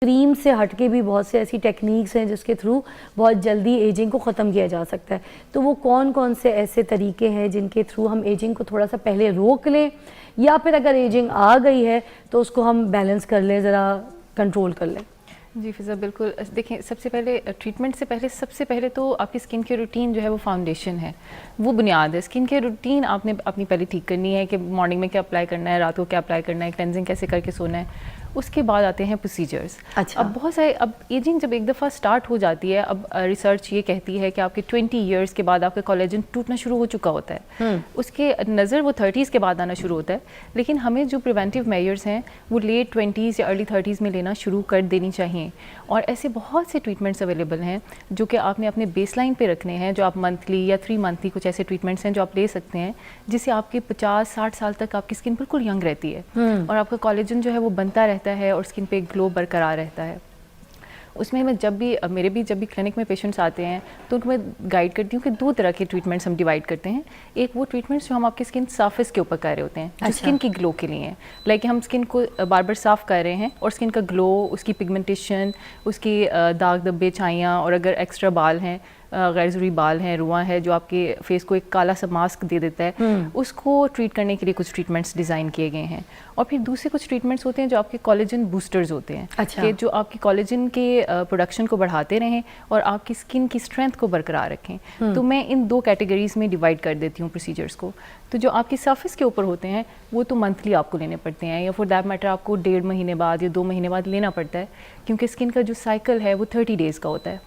Cream से हटके भी बहुत से ऐसी टेक्निक्स हैं जिसके थ्रू बहुत जल्दी एजिंग को ख़त्म किया जा सकता है। तो वो कौन कौन से ऐसे तरीके हैं जिनके थ्रू हम एजिंग को थोड़ा सा पहले रोक लें, या फिर अगर एजिंग आ गई है तो उसको हम बैलेंस कर लें, ज़रा कंट्रोल कर लें? जी फिज़ा, बिल्कुल। देखिए, सबसे पहले ट्रीटमेंट से पहले सबसे पहले तो आपकी स्किन केयर रूटीन जो है वो फाउंडेशन है, वो बुनियाद है। स्किन केयर रूटीन आपने अपनी पहले ठीक करनी है कि मॉर्निंग में क्या अप्लाई करना है, रात को क्या अप्लाई करना है, क्लेंजिंग कैसे करके सोना है। उसके बाद आते हैं प्रोसीजर्स। अच्छा। अब बहुत सारे, अब एजिंग जब एक दफ़ा स्टार्ट हो जाती है, अब रिसर्च ये कहती है कि आपके 20 ईयर्स के बाद आपका कोलेजन टूटना शुरू हो चुका होता है। उसके नज़र वो 30s के बाद आना शुरू होता है, लेकिन हमें जो प्रिवेंटिव मेजर्स हैं वो लेट 20s या अर्ली 30s में लेना शुरू कर देनी चाहिए। और ऐसे बहुत से ट्रीटमेंट्स अवेलेबल हैं जो कि आपने अपने बेसलाइन पे रखने हैं, जो आप मंथली या 3 मंथली कुछ ऐसे ट्रीटमेंट्स हैं जो आप ले सकते हैं, जिससे आपके 50-60 साल तक आपकी स्किन बिल्कुल यंग रहती है और आपका कोलेजन जो है वो बनता रहता है और स्किन पे ग्लो बरकरार रहता है। उसमें मैं जब भी क्लिनिक में पेशेंट्स आते हैं तो उनको मैं गाइड करती हूँ कि 2 तरह के ट्रीटमेंट्स हम डिवाइड करते हैं। एक वो ट्रीटमेंट्स जो हम आपकी स्किन सरफेस के ऊपर कर रहे होते हैं, जो स्किन की ग्लो के लिए हैं, लाइक हम स्किन को बार बार साफ़ कर रहे हैं और स्किन का ग्लो, उसकी पिगमेंटेशन, उसकी दाग धब्बे, छाइयाँ, और अगर एक्स्ट्रा बाल हैं, गैर ज़रूरी बाल हैं, रुआं है जो आपके फेस को एक काला सा मास्क दे देता है, उसको ट्रीट करने के लिए कुछ ट्रीटमेंट्स डिज़ाइन किए गए हैं। और फिर दूसरे कुछ ट्रीटमेंट्स होते हैं जो आपके कोलेजन बूस्टर्स होते हैं। अच्छा। कि जो आपकी कोलेजन के प्रोडक्शन को बढ़ाते रहें और आपकी स्किन की स्ट्रेंथ को बरकरार रखें। तो मैं इन 2 कैटेगरीज़ में डिवाइड कर देती हूँ प्रोसीजर्स को। तो जो आपकी सरफेस के ऊपर होते हैं वो तो मंथली आपको लेने पड़ते हैं, या फॉर दैट मैटर आपको 1.5 महीने बाद या 2 महीने बाद लेना पड़ता है, क्योंकि स्किन का जो साइकिल है वो 30 डेज़ का होता है।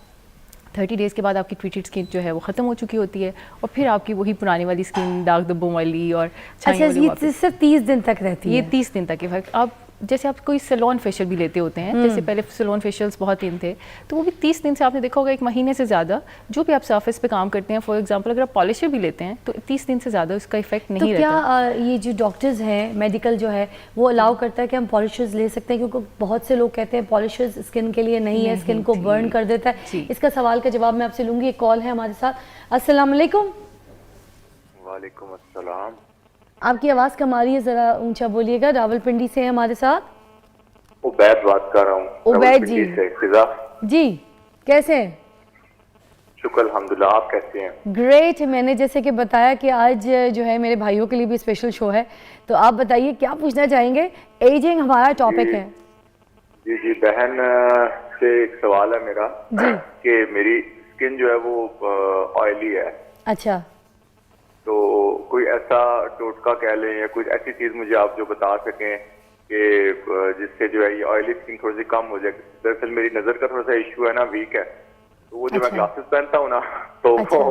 30 डेज़ के बाद आपकी ट्रीटेड स्किन जो है वो ख़त्म हो चुकी होती है और फिर आपकी वही पुरानी वाली स्किन दाग धब्बों वाली और अच्छा, ये सिर्फ 30 दिन तक रहती है? ये 30 दिन तक इफेक्ट। आप जैसे आप कोई सैलून फेशियल भी लेते होते हैं, जैसे पहले सैलून फेशियल्स बहुत इन थे, तो वो भी 30 दिन से आपने देखा होगा, 1 महीने से ज़्यादा जो भी आप सरफेस पे काम करते हैं, फॉर एग्जांपल अगर आप पॉलिशर भी लेते हैं तो 30 दिन से ज़्यादा उसका इफेक्ट नहीं रहता। तो क्या ये जो डॉक्टर्स हैं, मेडिकल जो है, वो अलाउ करता है कि हम पॉलिशर्स ले सकते हैं? क्योंकि बहुत से लोग कहते हैं पॉलिशर्स स्किन के लिए नहीं है, स्किन को बर्न कर देता है। इसका सवाल का जवाब मैं आपसे लूँगी। एक कॉल है हमारे साथ। अस्सलाम वालेकुम। वालेकुम अस्सलाम। आपकी आवाज़ कम आ रही है, ज़रा ऊंचा बोलिएगा। रावलपिंडी से है हमारे साथ। उबैद बात कर रहा हूँ। उबैद जी। फिजा जी, कैसे हैं? शुक्र अल्हम्दुलिल्लाह, आप कैसे हैं? ग्रेट। मैंने जैसे कि बताया कि आज जो है मेरे भाइयों के लिए भी स्पेशल शो है, तो आप बताइए क्या पूछना चाहेंगे? एजिंग हमारा टॉपिक है। जी जी, बहन से एक सवाल है मेरा जी। कि मेरी स्किन जो है वो ऑयली है। अच्छा। तो कोई ऐसा टोटका कह लें या कुछ ऐसी चीज मुझे आप जो बता सकें कि जिससे जो है ये ऑयली स्किन थोड़ी सी कम हो जाए। दरअसल मेरी नजर का थोड़ा सा इशू है ना, वीक है, तो वो जो मैं ग्लासेस पहनता हूँ ना, तो वो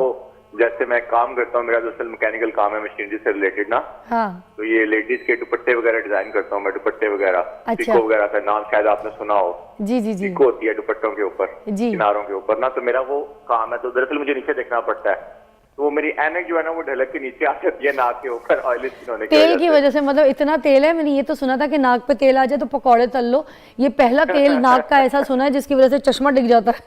जैसे मैं काम करता हूँ, मेरा दरअसल मैकेनिकल काम है, मशीनरी से रिलेटेड ना। हाँ। तो ये लेडीज के दुपट्टे वगैरह डिजाइन करता हूँ मैं, दुपट्टे वगैरह। अच्छा। पिको वगैरह का नाम शायद आपने सुना हो। जी जी जी। पिको होती है दुपट्टों के ऊपर, किनारों के ऊपर ना, तो मेरा वो काम है। तो दरअसल मुझे नीचे देखना पड़ता है, तो वो मेरी ऐनक जो है ना वो ढलक के नीचे आ जाती है नाक के ऊपर, ऑयली स्किन होने तेल की वजह से। मतलब इतना तेल है, मैंने ये तो सुना था कि नाक पे तेल आ जाए तो पकौड़े तल लो। ये पहला तेल नाक का ऐसा सुना है जिसकी वजह से चश्मा डिग जाता है।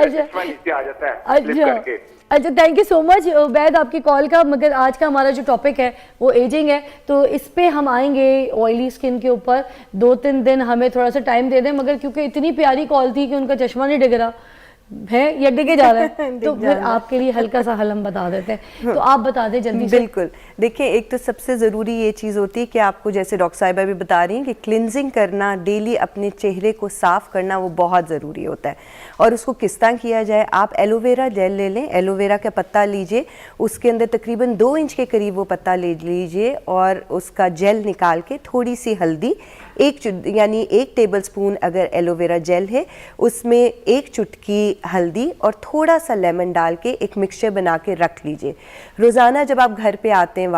चश्मा नीचे आ जाता है फ्लिप करके। अच्छा, thank you so much Ubaid आपकी कॉल का। मगर आज का हमारा जो टॉपिक है वो एजिंग है, तो इस पे हम आएंगे ऑयली स्किन के ऊपर। 2-3 दिन हमें थोड़ा सा टाइम दे दें, मगर क्योंकि इतनी प्यारी कॉल थी कि उनका चश्मा नहीं डिग रहा है या डिगे जा रहा है तो फिर आपके लिए हल्का सा हल हम बता देते हैं। तो आप बता दें जल्दी से। बिल्कुल। देखिए, एक तो सबसे ज़रूरी ये चीज़ होती है कि आपको, जैसे डॉक्टर साहिबा भी बता रही हैं, कि क्लिनजिंग करना, डेली अपने चेहरे को साफ़ करना वो बहुत ज़रूरी होता है। और उसको किस तरह किया जाए? आप एलोवेरा जेल ले लें, एलोवेरा का पत्ता लीजिए, उसके अंदर तकरीबन 2 इंच के करीब वो पत्ता ले लीजिए और उसका जेल निकाल के थोड़ी सी हल्दी, यानी 1 टेबल स्पून अगर एलोवेरा जेल है, उसमें 1 चुटकी हल्दी और थोड़ा सा लेमन डाल के एक मिक्सचर बना के रख लीजिए। रोज़ाना जब आप घर पे आते हैं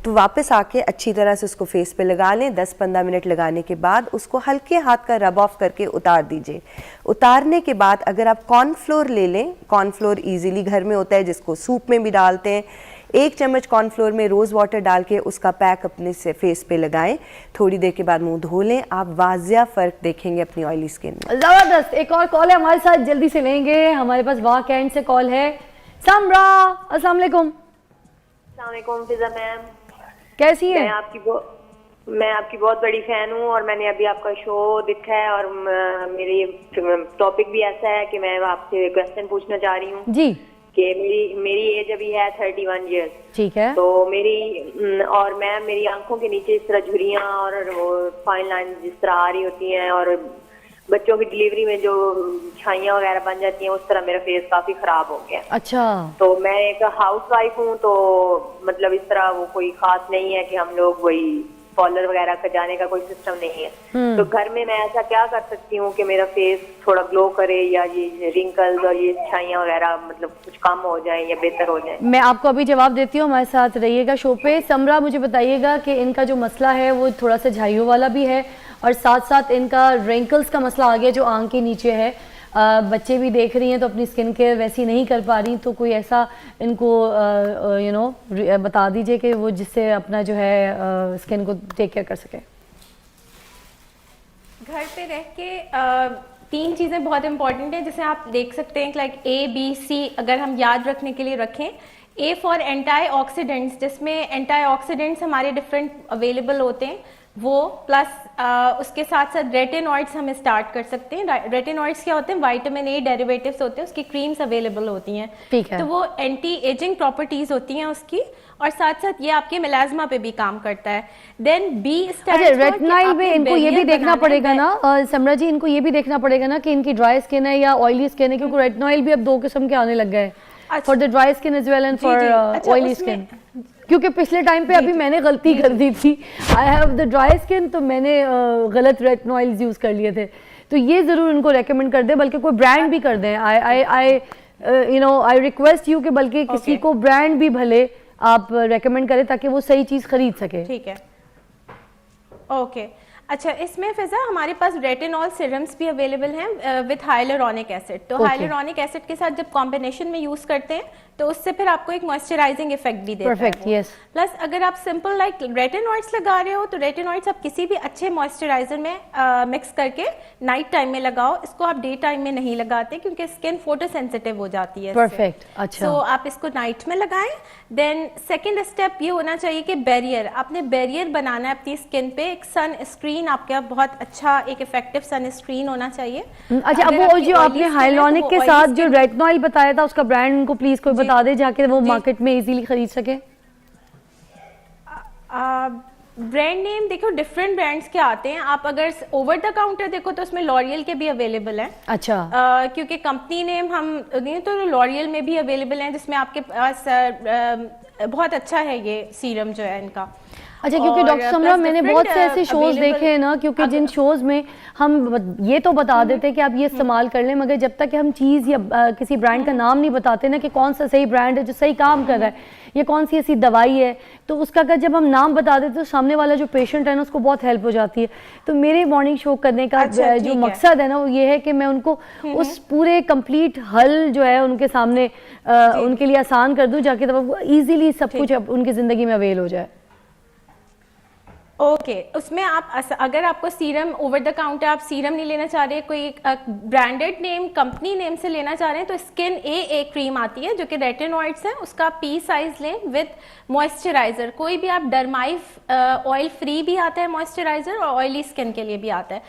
तो वापस आके अच्छी तरह से उसको फेस पे लगा लें। 10-15 मिनट लगाने के बाद उसको हल्के हाथ का रब ऑफ करके उतार दीजिए। उतारने के बाद अगर आप कॉर्नफ्लोर ले लें, कॉर्नफ्लोर ईजिली घर में होता है, जिसको सूप में भी डालते हैं, 1 चम्मच कॉर्नफ्लोर में रोज़ वाटर डाल के उसका पैक अपने से फेस पे लगाएं। थोड़ी देर के बाद मुंह धो लें, आप वाजिया फ़र्क देखेंगे अपनी ऑयली स्किन में। ज़बरदस्त। एक और कॉल है हमारे साथ, जल्दी से लेंगे। हमारे पास वाह कैंट से कॉल है। समरा, अस्सलाम वालेकुम। अस्सलाम वालेकुम फिजा मैम, कैसी है? मैं आपकी बहुत बड़ी फैन हूँ और मैंने अभी आपका शो देखा है और मेरी टॉपिक भी ऐसा है कि मैं आपसे क्वेश्चन पूछना चाह रही हूँ जी कि मेरी एज अभी है 31 ईयर्स। ठीक है। तो मेरी आंखों के नीचे इस तरह झुर्रियाँ और वो फाइन लाइन जिस तरह आ रही होती हैं और बच्चों की डिलीवरी में जो छाइयाँ वगैरह बन जाती हैं उस तरह मेरा फेस काफी खराब हो गया। अच्छा। तो मैं एक हाउस वाइफ हूँ, तो मतलब इस तरह वो कोई खास नहीं है कि हम लोग वही पार्लर वगैरह का जाने का कोई सिस्टम नहीं है। तो घर में मैं ऐसा क्या कर सकती हूँ कि मेरा फेस थोड़ा ग्लो करे या ये रिंकल्स और ये छाइयाँ वगैरह मतलब कुछ कम हो जाए या बेहतर हो जाए? मैं आपको अभी जवाब देती हूँ, हमारे साथ रहिएगा शो पे। समरा, मुझे बताइएगा कि इनका जो मसला है वो थोड़ा सा झाइयों वाला भी है और साथ साथ इनका रिंकल्स का मसला आ गया जो आंख के नीचे है। बच्चे भी देख रही हैं तो अपनी स्किन केयर वैसी नहीं कर पा रही, तो कोई ऐसा इनको बता दीजिए कि वो जिससे अपना जो है स्किन को टेक केयर कर सके। घर पे रह के 3 चीज़ें बहुत इंपॉर्टेंट है जिसे आप देख सकते हैं, लाइक ABC अगर हम याद रखने के लिए रखें। A फॉर एंटीऑक्सीडेंट्स, जिसमें एंटीऑक्सीडेंट्स हमारे डिफरेंट अवेलेबल होते हैं वो, प्लस उसके साथ साथ रेटिनॉइड्स हम स्टार्ट कर सकते हैं। रेटिनॉइड्स क्या होते हैं? विटामिन A डेरिवेटिव्स होते हैं, उसकी क्रीम्स अवेलेबल होती हैं। ठीक है। तो वो एंटी एजिंग प्रॉपर्टीज होती हैं उसकी, और साथ साथ ये आपके मेलाज्मा पे भी काम करता है। देन B अच्छा, रेटिनाइल में इनको ये भी देखना पड़ेगा ना समरा जी, इनको ये भी देखना पड़ेगा ना कि इनकी ड्राई स्किन है या ऑयली स्किन है, क्योंकि रेटिनाइल भी अब 2 किस्म के आने लग गए, for the dry skin as well and for oily skin. क्योंकि पिछले टाइम पे अभी मैंने गलती कर दी थी, I have the dry skin, तो मैंने गलत रेटिनॉइल्स यूज कर लिए थे। तो ये जरूर इनको रेकमेंड कर दे, बल्कि कोई ब्रांड भी कर दें। आई रिक्वेस्ट यू कि बल्कि किसी को ब्रांड भी भले आप रेकमेंड करें ताकि वो सही चीज खरीद सके। ठीक है, ओके। अच्छा, इसमें फिजा हमारे पास रेटिनॉल सीरम्स भी अवेलेबल हैं विद हाइलुरोनिक एसिड। तो हाइलुरोनिक एसिड के साथ जब कॉम्बिनेशन में यूज करते हैं तो उससे फिर आपको एक मॉइस्चराइजिंग इफेक्ट भी देता Perfect, है। yes. प्लस अगर आप सिंपल लाइक रेटिनॉइड्स लगा रहे हो तो रेटिनॉइड्स आप किसी भी अच्छे मॉइस्चराइजर में मिक्स करके नाइट टाइम में लगाओ। इसको आप डे टाइम में नहीं लगाते क्योंकि स्किन फोटो सेंसिटिव हो जाती है। परफेक्ट। अच्छा, तो आप इसको नाइट में लगाएं। देन सेकेंड स्टेप ये होना चाहिए कि बैरियर, आपने बैरियर बनाना है अपनी स्किन पे। एक सन स्क्रीन आपका बहुत अच्छा एक इफेक्टिव सन स्क्रीन होना चाहिए। अच्छा, अब वो जो आपने हाइलुरोनिक के साथ जो रेटिनॉइल बताया था उसका ब्रांड उनको प्लीज कोई बता दे जाके वो मार्केट में इजीली खरीद सके। ब्रांड नेम देखो, डिफरेंट ब्रांड्स के आते हैं। आप अगर ओवर द काउंटर देखो तो उसमें लॉरियल के भी अवेलेबल हैं। अच्छा, क्योंकि कंपनी नेम हम नहीं तो लॉरियल में भी अवेलेबल हैं, जिसमें आपके पास बहुत अच्छा है ये सीरम जो है इनका। अच्छा, क्योंकि डॉक्टर समरा मैंने बहुत से ऐसे शोज देखे हैं ना, क्योंकि जिन शोज में हम ये तो बता देते हैं कि आप ये इस्तेमाल कर लें, मगर जब तक हम चीज़ या किसी ब्रांड का नाम नहीं बताते ना कि कौन सा सही ब्रांड है जो सही काम कर रहा है या कौन सी ऐसी दवाई है, तो उसका अगर जब हम नाम बता देते तो सामने वाला जो पेशेंट है ना उसको बहुत हेल्प हो जाती है। तो मेरे मॉर्निंग शो करने का जो मकसद है ना वो ये है कि मैं उनको उस पूरे कंप्लीट हल जो है उनके सामने उनके लिए आसान कर दूं, जाके तब ईजिली सब कुछ उनकी ज़िंदगी में अवेल हो जाए। ओके, उसमें आप अगर आपको सीरम ओवर द काउंटर आप सीरम नहीं लेना चाह रहे, कोई ब्रांडेड नेम कंपनी नेम से लेना चाह रहे हैं, तो स्किन ए क्रीम आती है जो कि रेटिनॉइड्स है, उसका P साइज लें विद मॉइस्चराइजर। कोई भी आप डरमाइव ऑयल फ्री भी आता है मॉइस्चराइजर और ऑयली स्किन के लिए भी आता है।